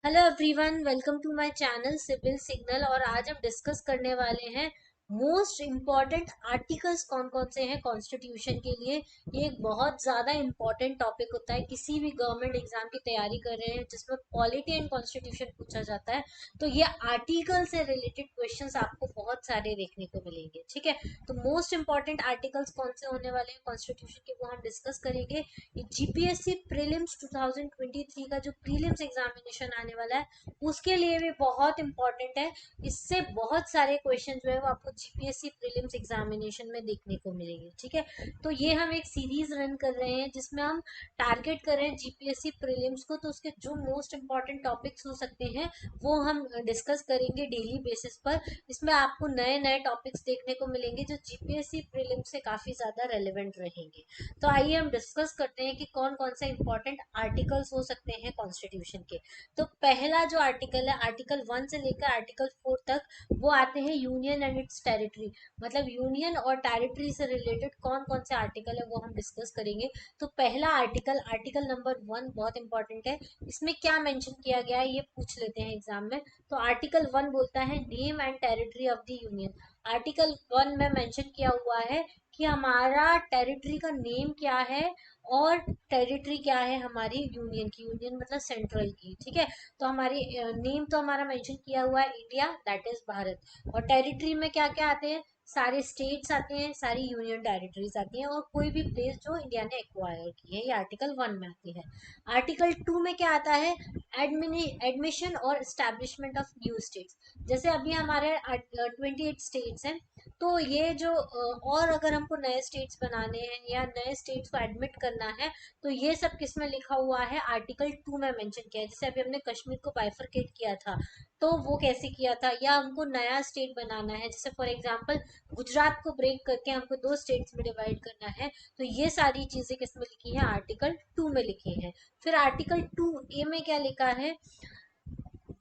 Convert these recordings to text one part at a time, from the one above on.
Hello everyone, welcome to my channel civil signal. और आज हम डिस्कस करने वाले हैं मोस्ट इम्पॉर्टेंट आर्टिकल्स कौन कौन से हैं कॉन्स्टिट्यूशन के लिए। ये एक बहुत ज़्यादा इम्पॉर्टेंट टॉपिक होता है किसी भी गवर्नमेंट एग्जाम की तैयारी कर रहे हैं जिसमें पॉलिटी एंड कॉन्स्टिट्यूशन पूछा जाता है। तो ये आर्टिकल से रिलेटेड क्वेश्चंस आपको बहुत सारे देखने को मिलेंगे। ठीक है, तो मोस्ट इम्पॉर्टेंट आर्टिकल्स कौन से होने वाले हैं कॉन्स्टिट्यूशन के वो हम डिस्कस करेंगे। जीपीएससी प्रीलिम्स 2023 का जो प्रीलिम्स एग्जामिनेशन आने वाला है उसके लिए भी बहुत इंपॉर्टेंट है। इससे बहुत सारे क्वेश्चन जो है वो आपको जीपीएससी प्रीलिम्स एग्जामिनेशन में देखने को मिलेंगे। ठीक है, तो ये हम एक सीरीज रन कर रहे हैं जिसमें हम टारगेट कर रहे हैं जीपीएससी प्रीलिम्स को। तो उसके जो मोस्ट इंपॉर्टेंट टॉपिक्स हो सकते हैं वो हम डिस्कस करेंगे डेली बेसिस पर। इसमें आपको नए नए टॉपिक्स देखने को मिलेंगे जो जीपीएससी प्रीलिम्स से काफी ज्यादा रेलिवेंट रहेंगे। तो आइए हम डिस्कस करते हैं कि कौन कौन से इंपॉर्टेंट आर्टिकल्स हो सकते हैं कॉन्स्टिट्यूशन के। तो पहला जो आर्टिकल है, आर्टिकल 1 से लेकर आर्टिकल 4 तक, वो आते हैं यूनियन एंड इट्स टेरिटरी। मतलब यूनियन और टेरिटरी से रिलेटेड कौन कौन से आर्टिकल है वो हम डिस्कस करेंगे। तो पहला आर्टिकल, आर्टिकल नंबर 1 बहुत इंपॉर्टेंट है। इसमें क्या मेंशन किया गया है ये पूछ लेते हैं एग्जाम में। तो आर्टिकल 1 बोलता है name and territory of the union. Article 1 में मेंशन किया हुआ है कि हमारा टेरिटरी का नेम क्या है और टेरिटरी क्या है हमारी यूनियन की। यूनियन मतलब सेंट्रल की। ठीक है, तो हमारी नेम तो हमारा मेंशन किया हुआ है इंडिया, दैट इज भारत। और टेरिटरी में क्या क्या आते हैं, सारे स्टेट्स आते हैं, सारी यूनियन टेरिटरीज आती हैं और कोई भी प्लेस जो इंडिया ने एक्वायर की है, ये आर्टिकल 1 में आती है। आर्टिकल 2 में क्या आता है, एडमिशन और एस्टेब्लिशमेंट ऑफ न्यू स्टेट्स। जैसे अभी हमारे 28 स्टेट्स हैं, तो ये जो और अगर हमको नए स्टेट्स बनाने हैं या नए स्टेट्स को एडमिट करना है तो ये सब किस में लिखा हुआ है, आर्टिकल 2 में मेंशन किया है। जैसे अभी हमने कश्मीर को बाइफरकेट किया था तो वो कैसे किया था, या हमको नया स्टेट बनाना है जैसे फॉर एग्जांपल गुजरात को ब्रेक करके हमको 2 स्टेट्स में डिवाइड करना है, तो ये सारी चीजें किस में लिखी है, आर्टिकल 2 में लिखी है। फिर आर्टिकल 2 ए में क्या लिखा है,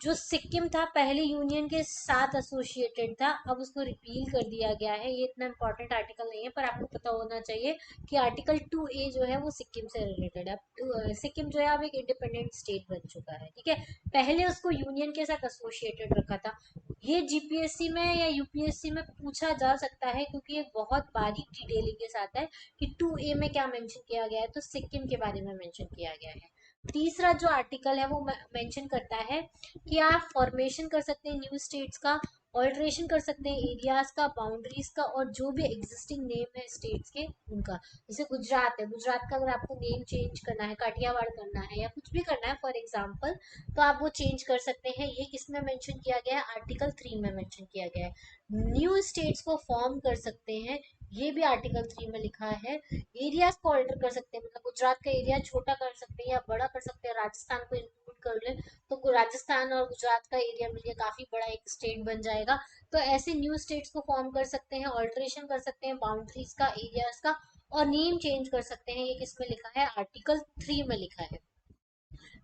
जो सिक्किम था पहले यूनियन के साथ एसोसिएटेड था, अब उसको रिपील कर दिया गया है। ये इतना इंपॉर्टेंट आर्टिकल नहीं है पर आपको पता होना चाहिए कि आर्टिकल 2 ए जो है वो सिक्किम से रिलेटेड है। सिक्किम जो है अब एक इंडिपेंडेंट स्टेट बन चुका है। ठीक है, पहले उसको यूनियन के साथ एसोसिएटेड रखा था। ये जीपीएससी में या यूपीएससी में पूछा जा सकता है क्योंकि ये बहुत बारीक डिटेलिंग के साथ है कि 2 ए में क्या मेंशन किया गया है। तो सिक्किम के बारे में मेंशन किया गया है। तीसरा जो आर्टिकल है वो मेंशन करता है कि आप फॉर्मेशन कर सकते हैं न्यू स्टेट्स का, ऑल्ट्रेशन कर सकते हैं एरियाज का, बाउंड्रीज का, और जो भी एग्जिस्टिंग नेम है स्टेट्स के उनका। जैसे गुजरात है, गुजरात का अगर आपको नेम चेंज करना है, काठियावाड़ करना है या कुछ भी करना है फॉर एग्जाम्पल, तो आप वो चेंज कर सकते हैं। ये किसमें मेंशन किया गया है, आर्टिकल 3 में मेंशन किया गया है। न्यू स्टेट्स को फॉर्म कर सकते हैं, ये भी आर्टिकल 3 में लिखा है। एरियाज को ऑल्टर कर सकते हैं, मतलब गुजरात का एरिया छोटा कर सकते हैं या बड़ा कर सकते हैं, राजस्थान को इंक्लूड कर ले तो राजस्थान और गुजरात का एरिया मिलकर काफी बड़ा एक स्टेट बन जाएगा। तो ऐसे न्यू स्टेट्स को फॉर्म कर सकते हैं, ऑल्ट्रेशन कर सकते हैं बाउंड्रीज का, एरियाज का, और नेम चेंज कर सकते हैं। ये किसमें लिखा है, आर्टिकल 3 में लिखा है।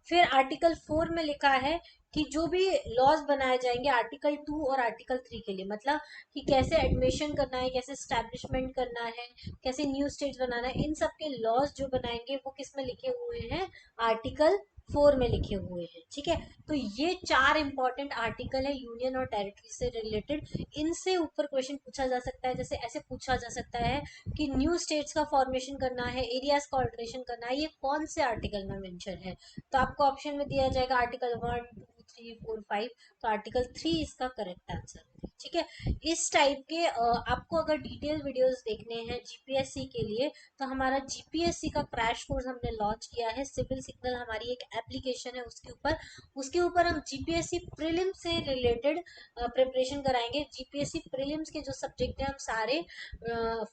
फिर आर्टिकल 4 में लिखा है कि जो भी लॉज बनाए जाएंगे आर्टिकल 2 और आर्टिकल 3 के लिए, मतलब कि कैसे एडमिशन करना है, कैसे स्टैब्लिशमेंट करना है, कैसे न्यू स्टेट्स बनाना है, इन सब के लॉज जो बनाएंगे वो किस में लिखे हुए हैं, आर्टिकल 4 में लिखे हुए हैं। ठीक है, तो ये 4 इंपॉर्टेंट आर्टिकल है यूनियन और टेरिटरी से रिलेटेड। इनसे ऊपर क्वेश्चन पूछा जा सकता है, जैसे ऐसे पूछा जा सकता है कि न्यू स्टेट्स का फॉर्मेशन करना है, एरियाज का ऑल्ट्रेशन करना है, ये कौन से आर्टिकल में मेंशन है। तो आपको ऑप्शन में दिया जाएगा आर्टिकल 1, 2, 3, 4, 5। तो आर्टिकल 3 इसका करेक्ट आंसर है। ठीक है, इस टाइप के आपको अगर डिटेल वीडियोस देखने हैं जीपीएससी के लिए तो हमारा जीपीएससी का क्रैश कोर्स हमने लॉन्च किया है। सिविल सिग्नल हमारी एक एप्लीकेशन है, उसके ऊपर हम जीपीएससी प्रीलिम से रिलेटेड प्रिपरेशन कराएंगे। जीपीएससी प्रीलिम्स के जो सब्जेक्ट हैं हम सारे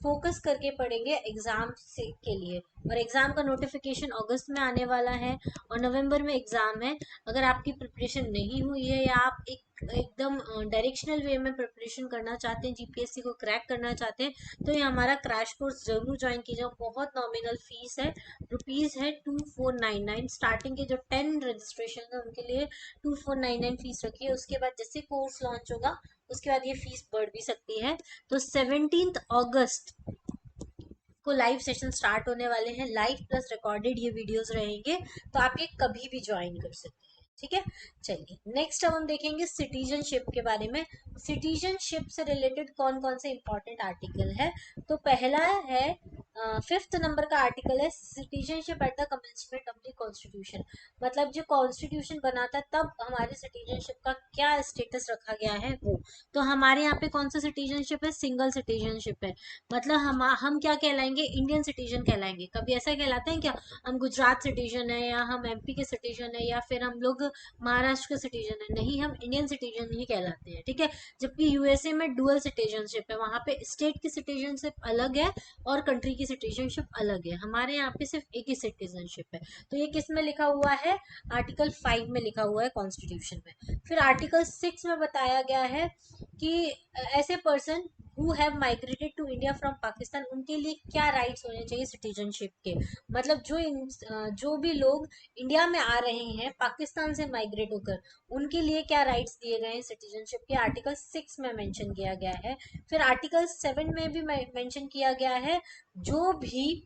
फोकस करके पढ़ेंगे एग्जाम से के लिए। और एग्जाम का नोटिफिकेशन अगस्त में आने वाला है और नवंबर में एग्जाम है। अगर आपकी प्रिपरेशन नहीं हुई है या आप एकदम डायरेक्शनल वे में प्रिपरेशन करना चाहते हैं, जीपीएससी को क्रैक करना चाहते हैं, तो ये हमारा क्रैश कोर्स जरूर ज्वाइन कीजिए। बहुत नॉमिनल फीस है, रुपीज है 2499। स्टार्टिंग के जो 10 रजिस्ट्रेशन है उनके लिए 2499 फीस रखी है। उसके बाद जैसे कोर्स लॉन्च होगा उसके बाद ये फीस बढ़ भी सकती है। तो 17 अगस्त को लाइव सेशन स्टार्ट होने वाले हैं, लाइव प्लस रिकॉर्डेड ये वीडियोस रहेंगे, तो आप ये कभी भी ज्वाइन कर सकते हैं। ठीक है। चलिए नेक्स्ट अब हम देखेंगे सिटीजनशिप के बारे में। सिटीजनशिप से रिलेटेड कौन कौन से इंपॉर्टेंट आर्टिकल है। तो पहला है 5th नंबर का आर्टिकल है citizenship at the commencement of the constitution. मतलब जो कॉन्स्टिट्यूशन बना था तब हमारे सिटीजनशिप का क्या स्टेटस रखा गया है वो। तो हमारे यहाँ पे कौन सा सिटीजनशिप है, सिंगल सिटीजनशिप है। मतलब हम क्या कहलाएंगे, इंडियन सिटीजन कहलाएंगे। कभी ऐसा कहलाते हैं क्या, हम गुजरात सिटीजन है या हम एमपी के सिटीजन है या फिर हम लोग महाराष्ट्र के सिटीजन है, नहीं, हम इंडियन सिटीजन ही कहलाते हैं। ठीक है। जबकि यूएसए में डुअल सिटीजनशिप है, वहां पे स्टेट की सिटीजनशिप अलग है और कंट्री की सिटीजनशिप अलग है। हमारे यहाँ पे सिर्फ एक ही सिटीजनशिप है। तो ये किस में लिखा हुआ है, आर्टिकल 5 में लिखा हुआ है कॉन्स्टिट्यूशन में। फिर आर्टिकल 6 में बताया गया है कि ऐसे person who have migrated to India from Pakistan, उनके लिए क्या राइट्स होने चाहिए सिटीजनशिप के। मतलब जो भी लोग इंडिया में आ रहे हैं पाकिस्तान से माइग्रेट होकर, उनके लिए क्या राइट्स दिए गए हैं सिटीजनशिप के, आर्टिकल 6 में मेंशन किया गया है। फिर आर्टिकल 7 में भी मेंशन किया गया है, जो भी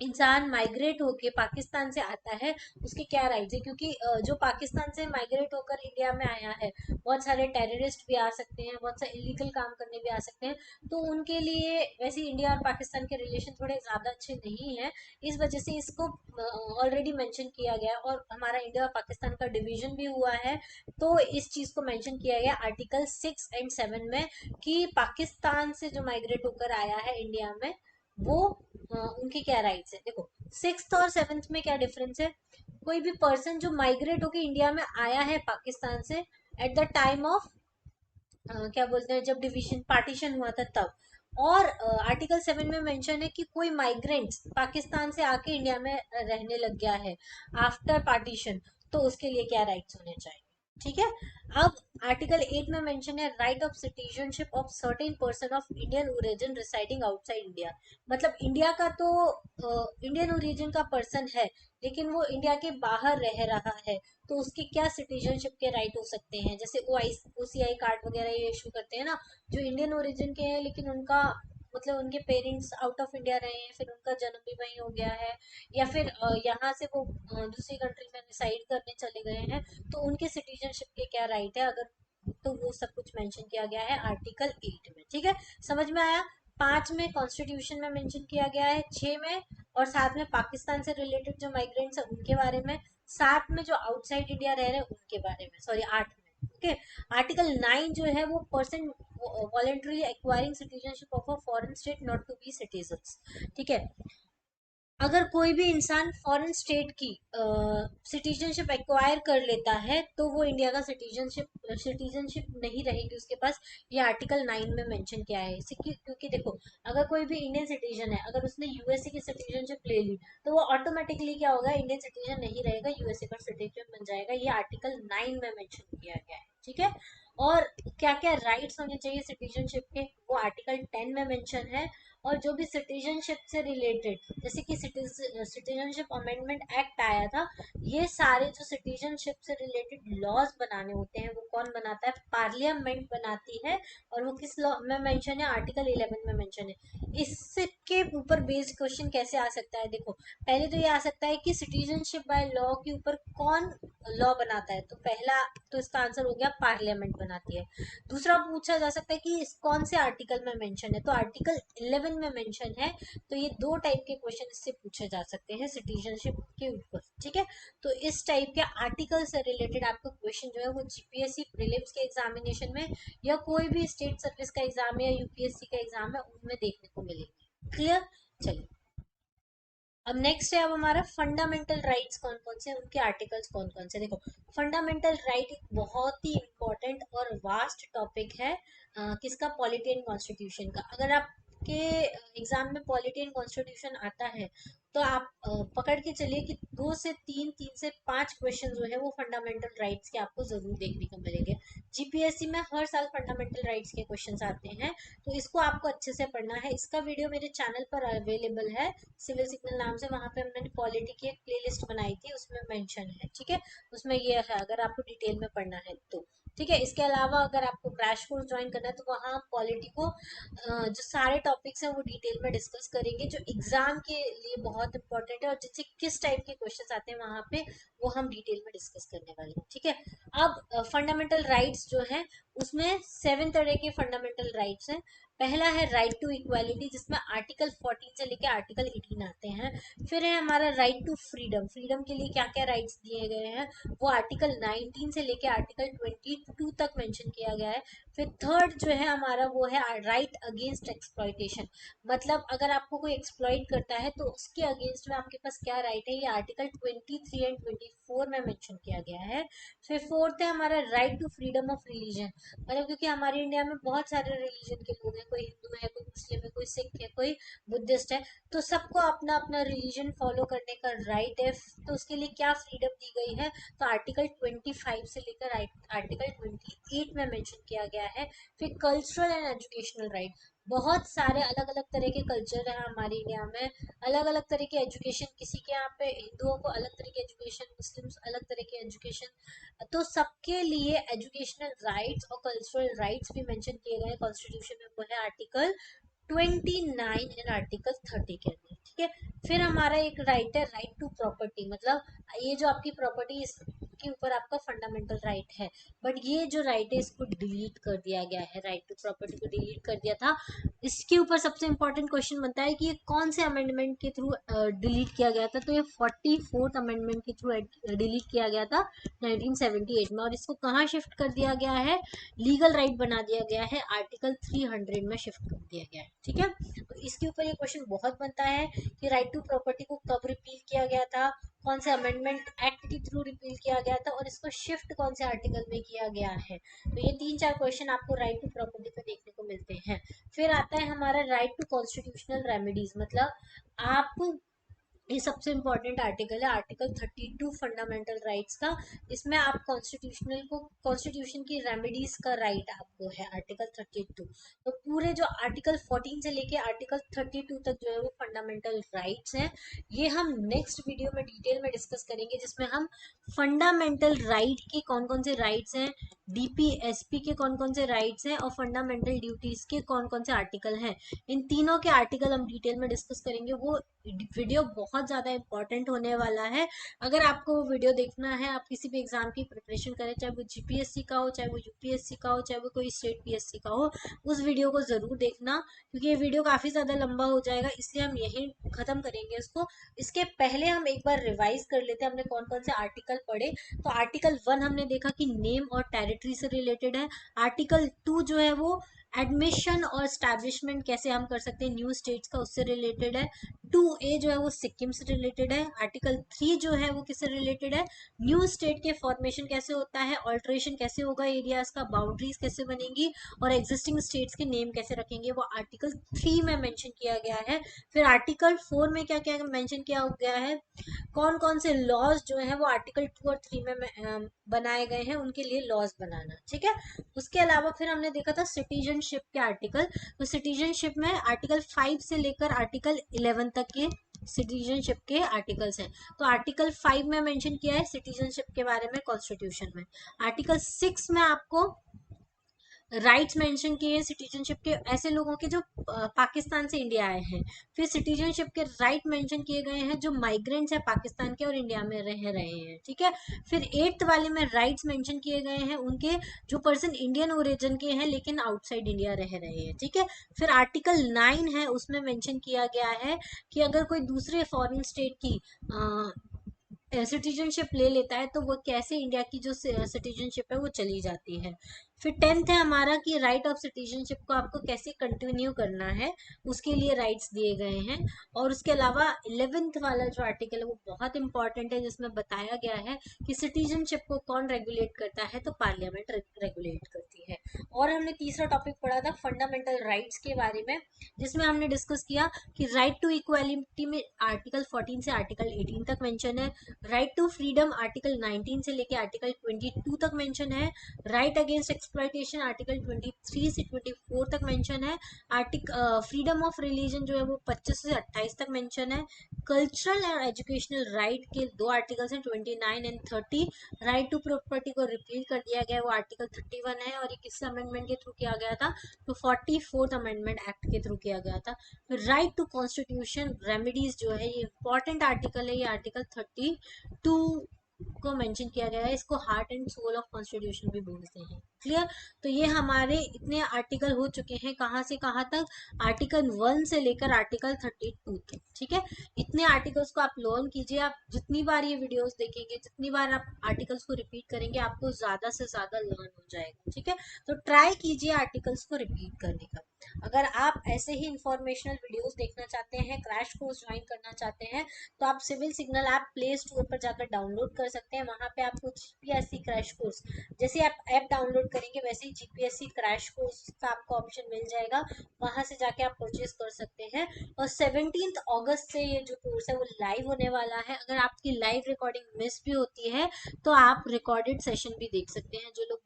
इंसान माइग्रेट होके पाकिस्तान से आता है उसके क्या राइट्स है। क्योंकि जो पाकिस्तान से माइग्रेट होकर इंडिया में आया है, बहुत सारे टेररिस्ट भी आ सकते हैं, बहुत सारे इलीगल काम करने भी आ सकते हैं। तो उनके लिए वैसे इंडिया और पाकिस्तान के रिलेशन थोड़े ज़्यादा अच्छे नहीं है, इस वजह से इसको ऑलरेडी मेंशन किया गया है। और हमारा इंडिया और पाकिस्तान का डिवीजन भी हुआ है, तो इस चीज़ को मेंशन किया गया आर्टिकल 6 एंड 7 में कि पाकिस्तान से जो माइग्रेट होकर आया है इंडिया में, वो उनके क्या राइट्स है। देखो 6th और 7th में क्या डिफरेंस है। कोई भी पर्सन जो माइग्रेट होकर इंडिया में आया है पाकिस्तान से एट द टाइम ऑफ क्या बोलते हैं, जब डिवीजन पार्टीशन हुआ था तब। और आर्टिकल 7 में मेंशन है कि कोई माइग्रेंट्स पाकिस्तान से आके इंडिया में रहने लग गया है आफ्टर पार्टीशन, तो उसके लिए क्या राइट्स होने चाहिए। ठीक है। अब आर्टिकल 8 में मेंशन है right of citizenship of certain person of Indian origin residing outside India. मतलब इंडिया का तो इंडियन ओरिजिन का पर्सन है, लेकिन वो इंडिया के बाहर रह रहा है, तो उसके क्या सिटीजनशिप के राइट हो सकते हैं। जैसे ओसीआई कार्ड वगैरह ये इशू करते हैं ना, जो इंडियन ओरिजिन के हैं लेकिन उनका मतलब उनके पेरेंट्स आउट ऑफ इंडिया रहे हैं, फिर उनका जन्म भी वहीं हो गया है, या फिर यहाँ से वो दूसरी कंट्री में रिसाइड करने चले गए हैं, तो उनके सिटीजनशिप के क्या राइट है अगर, तो वो सब कुछ मेंशन किया गया है आर्टिकल 8 में। ठीक है, समझ में आया। 5 में कॉन्स्टिट्यूशन में मेंशन किया गया है, 6 में और 7 में पाकिस्तान से रिलेटेड जो माइग्रेंट्स है उनके बारे में, 7 में जो आउटसाइड इंडिया रह रहे हैं उनके बारे में, सॉरी 8 में। ओके। आर्टिकल 9 जो है वो person voluntary acquiring citizenship of a foreign state not to be citizen. ठीक है। अगर कोई भी इंसान फॉरेन स्टेट की सिटीजनशिप एक्वायर कर लेता है तो वो इंडिया का सिटीजनशिप नहीं रहेगी उसके पास। ये आर्टिकल 9 में मेंशन किया है। क्योंकि देखो, अगर कोई भी इंडियन सिटीजन है, अगर उसने यूएसए की सिटीजनशिप ले ली, तो वो ऑटोमेटिकली क्या होगा, इंडियन सिटीजन नहीं रहेगा, यूएसए का सिटीजन बन जाएगा। ये आर्टिकल 9 में मेंशन किया गया है। ठीक है। और क्या क्या राइट्स होने चाहिए सिटीजनशिप के, वो आर्टिकल 10 में मेंशन है। और जो भी सिटीजनशिप से रिलेटेड, जैसे कि सिटीजनशिप अमेंडमेंट एक्ट आया था, ये सारे जो सिटीजनशिप से रिलेटेड लॉज बनाने होते हैं वो कौन बनाता है, पार्लियामेंट बनाती है। और वो किस लॉ में मेंशन है, आर्टिकल 11 में मेंशन है। इसके ऊपर बेस्ड क्वेश्चन कैसे आ सकता है, देखो पहले तो ये आ सकता है कि सिटीजनशिप बाय लॉ के ऊपर कौन लॉ बनाता है, तो पहला तो इसका आंसर हो गया पार्लियामेंट बनाती है। दूसरा पूछा जा सकता है कि इस कौन से आर्टिकल में मेंशन है, तो आर्टिकल 11 में मेंशन है। तो ये दो टाइप के क्वेश्चन इससे पूछे जा सकते हैं सिटीजनशिप के ऊपर। ठीक है। तो इस टाइप के आर्टिकल से रिलेटेड आपको क्वेश्चन जो है वो जीपीएससी प्रीलिम्स के एग्जामिनेशन में या कोई भी स्टेट सर्विस का एग्जाम है या यूपीएससी का एग्जाम है उनमें देखने को मिलेंगे। क्लियर। चलिए अब नेक्स्ट है, अब हमारा फंडामेंटल राइट्स कौन कौन से, उनके आर्टिकल्स कौन कौन से। देखो फंडामेंटल राइट एक बहुत ही इंपॉर्टेंट और वास्ट टॉपिक है। किसका, पॉलिटी एंड कॉन्स्टिट्यूशन का। अगर आपके एग्जाम में पॉलिटी एंड कॉन्स्टिट्यूशन आता है तो आप पकड़ के चलिए कि 2 से 3, 3 से 5 क्वेश्चन जो है वो फंडामेंटल राइट्स के आपको जरूर देखने को मिलेंगे। जीपीएससी में हर साल फंडामेंटल राइट्स के क्वेश्चन आते हैं, तो इसको आपको अच्छे से पढ़ना है। इसका वीडियो मेरे चैनल पर अवेलेबल है, सिविल सिग्नल नाम से। वहां पे मैंने पॉलिटी की एक प्लेलिस्ट बनाई थी, उसमें मेंशन है। ठीक है, उसमें ये है, अगर आपको डिटेल में पढ़ना है तो ठीक है। इसके अलावा अगर आपको क्रैश कोर्स ज्वाइन करना है तो वहाँ हम पॉलिटी को जो सारे टॉपिक्स हैं वो डिटेल में डिस्कस करेंगे, जो एग्जाम के लिए बहुत इंपॉर्टेंट है और जिनसे किस टाइप के क्वेश्चंस आते हैं वहाँ पे वो हम डिटेल में डिस्कस करने वाले हैं। ठीक है। अब फंडामेंटल राइट्स जो है उसमें 7 तरह के फंडामेंटल राइट्स हैं। पहला है राइट टू इक्वालिटी, जिसमें आर्टिकल 14 से लेकर आर्टिकल 18 आते हैं। फिर है हमारा राइट टू फ्रीडम, फ्रीडम के लिए क्या क्या राइट्स दिए गए हैं वो आर्टिकल 19 से लेकर आर्टिकल 22 तक मेंशन किया गया है। फिर थर्ड जो है हमारा वो है राइट अगेंस्ट एक्सप्लॉइटेशन, मतलब अगर आपको कोई एक्सप्लॉइट करता है तो उसके अगेंस्ट में आपके पास क्या राइट है, ये आर्टिकल 23 एंड 24 में मेंशन किया गया है। फिर फोर्थ है हमारा right to freedom of religion, मतलब क्योंकि हमारे इंडिया में बहुत सारे रिलीजन के लोग हैं, कोई हिंदू है, कोई मुस्लिम है, कोई सिख है, कोई बुद्धिस्ट है, तो सबको अपना अपना रिलीजन फॉलो करने का राइट है। तो उसके लिए क्या फ्रीडम दी गई है, तो आर्टिकल 25 से लेकर आर्टिकल 28 में मेंशन किया गया है। फिर कल्चरल एंड एजुकेशनल राइट, बहुत सारे अलग अलग तरह के कल्चर है हमारे इंडिया में, अलग अलग तरह के एजुकेशन, किसी के यहाँ पे हिंदुओं को अलग तरह की एजुकेशन, मुस्लिम्स अलग तरह की एजुकेशन, तो सबके लिए एजुकेशनल राइट्स और कल्चरल राइट्स भी मेंशन किए गए हैं कॉन्स्टिट्यूशन में, वो है आर्टिकल 29 एंड आर्टिकल 30 के अंदर। ठीक है। फिर हमारा एक राइट है राइट टू प्रॉपर्टी, मतलब ये जो आपकी प्रॉपर्टी इसके ऊपर आपका फंडामेंटल राइट है, बट ये जो राइट है इसको डिलीट कर दिया गया है, राइट टू प्रॉपर्टी को डिलीट कर दिया था। इसके ऊपर सबसे इंपॉर्टेंट क्वेश्चन बनता है कि ये कौन से अमेंडमेंट के थ्रू डिलीट किया गया था, तो ये 44th अमेंडमेंट के थ्रू डिलीट किया गया था 1978 में। और इसको कहाँ शिफ्ट कर दिया गया है, लीगल राइट बना दिया गया है, आर्टिकल 300 में शिफ्ट कर दिया गया है। ठीक है। तो इसके ऊपर ये क्वेश्चन बहुत बनता है कि राइट टू प्रॉपर्टी को कब रिपील किया गया था, कौन से अमेंडमेंट एक्ट के थ्रू रिपील किया गया था और इसको शिफ्ट कौन से आर्टिकल में किया गया है। तो ये 3-4 क्वेश्चन आपको राइट टू प्रॉपर्टी पे देखने को मिलते हैं। फिर आता है हमारा राइट टू कॉन्स्टिट्यूशनल रेमेडीज, मतलब आप, ये सबसे इंपॉर्टेंट आर्टिकल है आर्टिकल 32 फंडामेंटल राइट्स का। इसमें आप कॉन्स्टिट्यूशन की रेमेडीज का राइट आपको है आर्टिकल 32। तो पूरे जो आर्टिकल 14 से लेके आर्टिकल 32 तक जो है वो फंडामेंटल राइट्स हैं। ये हम नेक्स्ट वीडियो में डिटेल में डिस्कस करेंगे, जिसमें हम फंडामेंटल राइट के कौन कौन से राइट्स हैं, डीपीएसपी के कौन कौन से राइट्स हैं और फंडामेंटल ड्यूटीज के कौन कौन से आर्टिकल हैं, इन तीनों के आर्टिकल हम डिटेल में डिस्कस करेंगे। वो वीडियो बहुत ज़्यादा इंपॉर्टेंट होने वाला है। अगर आपको वो वीडियो देखना है, आप किसी भी एग्जाम की प्रिपरेशन करें, चाहे वो जीपीएससी का हो, चाहे वो यूपीएससी का हो, चाहे वो कोई स्टेट पीएससी का हो, उस वीडियो को ज़रूर देखना, क्योंकि ये वीडियो काफ़ी ज़्यादा लंबा हो जाएगा, इसलिए हम यहीं ख़त्म करेंगे इसको। इसके पहले हम एक बार रिवाइज कर लेते हैं हमने कौन कौन से आर्टिकल पढ़े। तो आर्टिकल 1 हमने देखा कि नेम और टेरिटरी से रिलेटेड है। आर्टिकल 2 जो है वो एडमिशन और स्टैब्लिशमेंट कैसे हम कर सकते हैं न्यू स्टेट्स का, उससे रिलेटेड है। 2A जो है वो सिक्किम से रिलेटेड है। आर्टिकल 3 जो है वो किससे रिलेटेड है, न्यू स्टेट के फॉर्मेशन कैसे होता है, ऑल्ट्रेशन कैसे होगा एरियाज का, बाउंड्रीज कैसे बनेंगी और एग्जिस्टिंग स्टेट्स के नेम कैसे रखेंगे, वो आर्टिकल 3 में मेंशन किया गया है। फिर आर्टिकल 4 में क्या क्या मेंशन किया गया है, कौन कौन से लॉज जो है वो आर्टिकल 2 और 3 में बनाए गए हैं, उनके लिए लॉज बनाना। ठीक है। उसके अलावा फिर हमने देखा था सिटीजनशिप के आर्टिकल। तो सिटीजनशिप में आर्टिकल 5 से लेकर आर्टिकल 11 तक के सिटीजनशिप के आर्टिकल्स हैं। तो आर्टिकल 5 में मेंशन किया है सिटीजनशिप के बारे में कॉन्स्टिट्यूशन में। आर्टिकल 6 में आपको राइट्स मेंशन किए हैं सिटीजनशिप के, ऐसे लोगों के जो पाकिस्तान से इंडिया आए हैं। फिर सिटीजनशिप के राइट मेंशन किए गए हैं जो माइग्रेंट्स हैं पाकिस्तान के और इंडिया में रह रहे हैं। ठीक है। फिर 8th वाले में राइट्स मेंशन किए गए हैं उनके जो पर्सन इंडियन ओरिजिन के हैं लेकिन आउटसाइड इंडिया रह रहे हैं। ठीक है। फिर आर्टिकल 9 है, उसमें मेंशन किया गया है कि अगर कोई दूसरे फॉरेन स्टेट की सिटीजनशिप ले लेता है तो वो कैसे इंडिया की जो सिटीजनशिप है वो चली जाती है। फिर 10th है हमारा कि राइट ऑफ सिटीजनशिप को आपको कैसे कंटिन्यू करना है, उसके लिए राइट्स दिए गए हैं। और उसके अलावा 11th वाला जो आर्टिकल है वो बहुत इंपॉर्टेंट है, जिसमें बताया गया है कि सिटीजनशिप को कौन रेगुलेट करता है, तो पार्लियामेंट रेगुलेट करती है। है। और हमने तीसरा टॉपिक पढ़ा था फंडामेंटल राइट्स के बारे में, जिसमें हमने डिस्कस किया कि राइट टू इक्वालिटी में आर्टिकल 14 से आर्टिकल 18 तक मेंशन है, राइट टू फ्रीडम आर्टिकल 19 से लेके आर्टिकल 22 तक मेंशन है, राइट अगेंस्ट एक्सप्लॉयटेशन आर्टिकल 23 से 24 तक मेंशन है, आर्टिकल फ्रीडम ऑफ रिलीजन जो है वो 25 से 28 तक मेंशन है, कल्चरल एंड एजुकेशनल राइट के दो आर्टिकल्स हैं 29 एंड 30, राइट टू प्रॉपर्टी को रिपील कर दिया गया है, वो आर्टिकल 31 है और ये किस अमेंडमेंट के थ्रू किया गया था, तो 44th अमेंडमेंट एक्ट के थ्रू किया गया था। फिर राइट टू कॉन्स्टिट्यूशन रेमेडीज जो है ये इंपॉर्टेंट आर्टिकल है, ये आर्टिकल 32 को मेंशन किया गया है, इसको heart and soul of constitution भी बोलते हैं। क्लियर? तो ये हमारे इतने आर्टिकल हो चुके हैं, कहाँ से कहाँ तक, आर्टिकल 1 से लेकर आर्टिकल 32 तक। ठीक है, इतने आर्टिकल्स को आप लर्न कीजिए। आप जितनी बार ये वीडियोस देखेंगे, जितनी बार आप आर्टिकल्स को रिपीट करेंगे, आपको ज्यादा से ज्यादा लर्न हो जाएगा। ठीक है, तो ट्राई कीजिए आर्टिकल्स को रिपीट करने का। अगर आप ऐसे ही इंफॉर्मेशनल वीडियोस देखना चाहते हैं, क्रैश कोर्स ज्वाइन करना चाहते हैं, तो आप civil signal app play store पर जाकर डाउनलोड कर सकते हैं। वहां पे आपको जीपीएससी क्रैश कोर्स, जैसे आप ऐप डाउनलोड करेंगे वैसे ही जीपीएससी क्रैश कोर्स का आपको ऑप्शन मिल जाएगा, वहां से जाके आप परचेज कर सकते हैं। और 17 अगस्त से ये जो कोर्स है वो लाइव होने वाला है। अगर आपकी लाइव रिकॉर्डिंग मिस भी होती है तो आप रिकॉर्डेड सेशन भी देख सकते हैं, जो लोग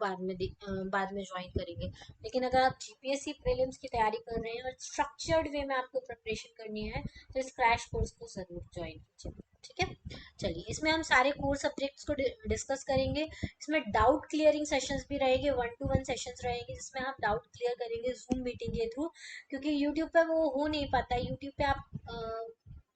बाद में ज्वाइन करेंगे। लेकिन अगर आप जीपीएससी प्रीलिम्स की तैयारी कर रहे हैं और स्ट्रक्चर्ड वे में आपको प्रिपरेशन करनी है, तो इस क्रैश कोर्स को जरूर ज्वाइन कीजिए। ठीक है, चलिए इसमें हम सारे कोर सब्जेक्ट्स को डिस्कस करेंगे। इसमें डाउट क्लियरिंग सेशंस भी रहेंगे, 1-to-1 सेशंस रहेंगे जिसमें हम डाउट क्लियर करेंगे जूम मीटिंग के थ्रू, क्योंकि यूट्यूब पे वो हो नहीं पाता है। यूट्यूब पे आप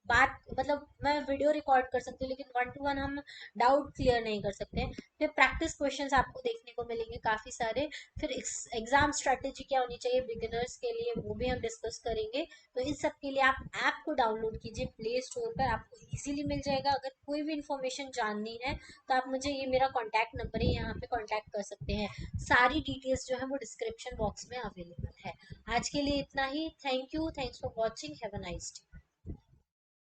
बात मतलब मैं वीडियो रिकॉर्ड कर सकती हूँ, लेकिन 1-to-1 हम डाउट क्लियर नहीं कर सकते हैं। फिर प्रैक्टिस क्वेश्चंस आपको देखने को मिलेंगे काफ़ी सारे। फिर एग्जाम स्ट्रेटेजी क्या होनी चाहिए बिगिनर्स के लिए, वो भी हम डिस्कस करेंगे। तो इस सब के लिए आप ऐप को डाउनलोड कीजिए प्ले स्टोर पर, आपको इजीली मिल जाएगा। अगर कोई भी इन्फॉर्मेशन जाननी है तो आप मुझे, ये मेरा कॉन्टैक्ट नंबर है, यहाँ पे कॉन्टैक्ट कर सकते हैं। सारी डिटेल्स जो है वो डिस्क्रिप्शन बॉक्स में अवेलेबल है। आज के लिए इतना ही। Thank you, thanks for watching, have a nice day.